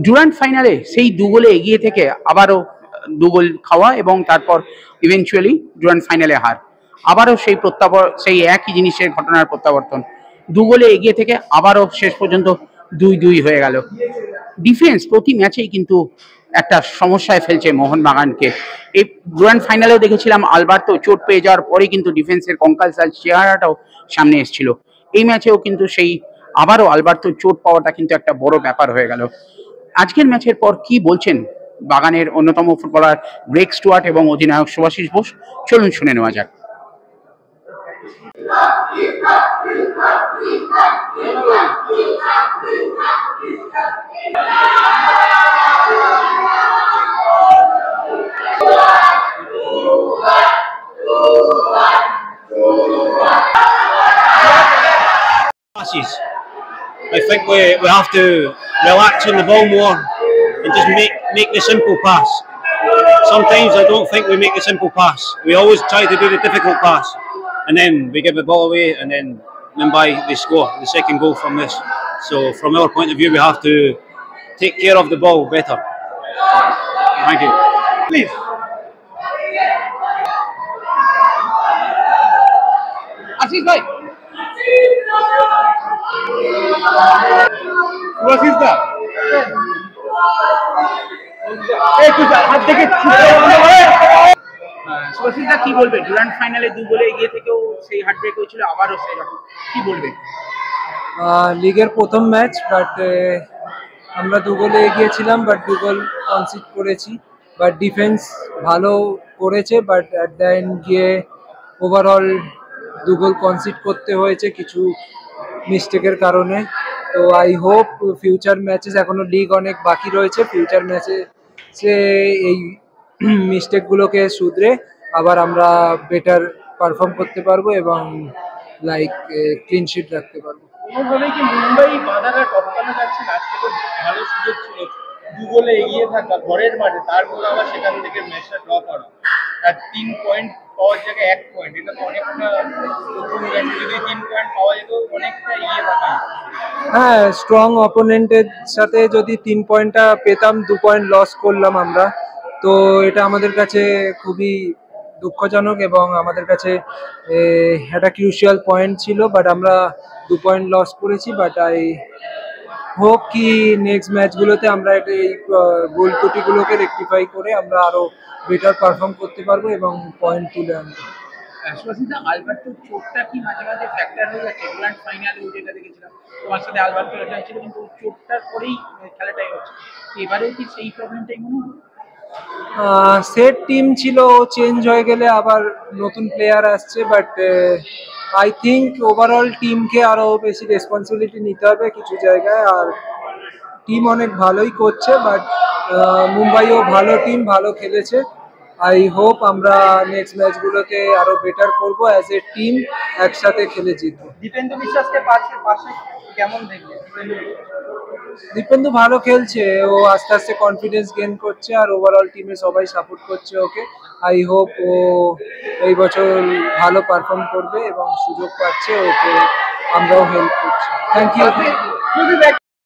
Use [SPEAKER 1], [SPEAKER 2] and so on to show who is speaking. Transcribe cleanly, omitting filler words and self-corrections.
[SPEAKER 1] Durand ফাইনালে সেই 2 গোলে এগিয়ে থেকে আবারও 2 গোল খাওয়া এবং তারপর ইভেনচুয়ালি ডুরান্ট ফাইনালে হার। আবারও সেই একই জিনিসের ঘটনার প্রত্যাবর্তন। 2 গোলে এগিয়ে থেকে আবারও শেষ পর্যন্ত 2-2 হয়ে গেল। ডিফেন্স প্রতি ম্যাচেই কিন্তু একটা সমস্যায় ফেলছে মোহনবাগানকে। এই গ্র্যান্ড ফাইনালেও দেখেছিলাম আলবার্তো চোট পেয়ে যাওয়ার পরে কিন্তু ডিফেন্সের কঙ্কালসাল চেহারাটাও সামনে এসেছিল। এই ম্যাচেও কিন্তু সেই আবারও আলবার্তো চোট পাওয়াটা কিন্তু একটা বড় ব্যাপার হয়ে গেল। আজকের ম্যাচের পর কি বলছেন বাগানের অন্যতম ফুটবলার গ্রেগ স্টুয়ার্ট এবং অধিনায়ক শুভাশিস বোস? চলুন শুনে নেওয়া যাক।
[SPEAKER 2] I think we have to relax on the ball more and just make the simple pass. Sometimes I don't think we make the simple pass. We always try to do the difficult pass, and then we give the ball away, and then Mumbai they score the second goal from this. So from our point of view, we have to take care of the ball better. Thank you. Please.
[SPEAKER 1] Ashish bhai. শুভাশিসদা কি বলবে? Durand ফাইনালে 2 গোলে এগিয়ে থেকেও সেই heartbreak হয়েছিল, আবারও সেরকম কি বলবে?
[SPEAKER 3] লিগের প্রথম ম্যাচ, বাট আমরা 2 গোলে এগিয়েছিলাম, বাট 2 গোল কনসিড করেছি। বাট ডিফেন্স ভালো করেছে, বাট অ্যাট দ্য এন্ড গিয়ে ওভারঅল 2 গোল কনসিড করতে হয়েছে কিছু মিস্টেকের কারণে। তো আই হোপ ফিউচার ম্যাচেস, এখনো লিগ অনেক বাকি রয়েছে, ফিউচার ম্যাচে এই মিস্টেকগুলোকে শুধরে আবার আমরা বেটার পারফর্ম করতে পারবো এবং লাইক ক্লিন শিট রাখতে পারবো।
[SPEAKER 4] কোনোভাবেই কি মুম্বাই বাধাটা টপকানো যাচ্ছে না? আজকে তো ভালো সুযোগ ছিল 2 গোলে এগিয়ে থাকা ঘরের মাঠে, তারপর আবার সেখান থেকে ম্যাচটা ড্র করা, আর 3 পয়েন্ট পাওয়ার জায়গায় 1 পয়েন্ট, এটা তো অনেকটা। প্রথম ম্যাচে যদি 3 পয়েন্ট পাওয়া যেত অনেকটা এগিয়ে থাকা।
[SPEAKER 3] হ্যাঁ, স্ট্রং অপোনেন্টের সাথে যদি 3 পয়েন্টটা পেতাম, 2 পয়েন্ট লস করলাম আমরা, তো এটা আমাদের কাছে খুবই দুঃখজনক এবং আমাদের কাছে একটা ক্রুশিয়াল পয়েন্ট ছিল, বাট আমরা 2 পয়েন্ট লস করেছি। বাট আই হোপ কি নেক্সট ম্যাচগুলোতে আমরা এই গোল ত্রুটিগুলোকে রেকটিফাই করে আমরা আরো বেটার পারফর্ম করতে পারবো এবং পয়েন্ট তুলে আনবো।
[SPEAKER 1] শুভাশিসদা, আলবার্তোর চোটটা কি মাঝে মাঝে ফ্যাক্টর হয়ে যাচ্ছে? ডুরান্ট ফাইনালেও যেটা দেখেছিলাম তোমার সাথে আলবার্তো এটা ছিল, কিন্তু চোটটার পরেই খেলাটাই হচ্ছে, এবারেও কি সেই প্রবলেমটাই মনে হয়?
[SPEAKER 3] সেট টিম ছিল, চেঞ্জ হয়ে গেলে আবার নতুন প্লেয়ার আসছে, বাট আই থিঙ্ক ওভারঅল টিমকে আরো বেশি রেসপন্সিবিলিটি নিতে হবে কিছু জায়গায়। আর টিম অনেক ভালোই করছে, বাট মুম্বাইও ভালো টিম, ভালো খেলেছে। আই হোপ আমরা নেক্সট ম্যাচগুলোতে আরো বেটার করবো, অ্যাজ এ টিম একসাথে খেলে জিতবো।
[SPEAKER 4] দীপেন্দু বিশ্বাসকে পাশে কেমন দেখবে?
[SPEAKER 3] দীপেন্দু ভালো খেলছে, ও আস্তে আস্তে কনফিডেন্স গেইন করছে, আর ওভারঅল টিমে সবাই সাপোর্ট করছে ওকে। আই হোপ ও এই বছর ভালো পারফর্ম করবে এবং সুযোগ পাচ্ছে, ওকে আমরাও হেল্প করছি। Thank you.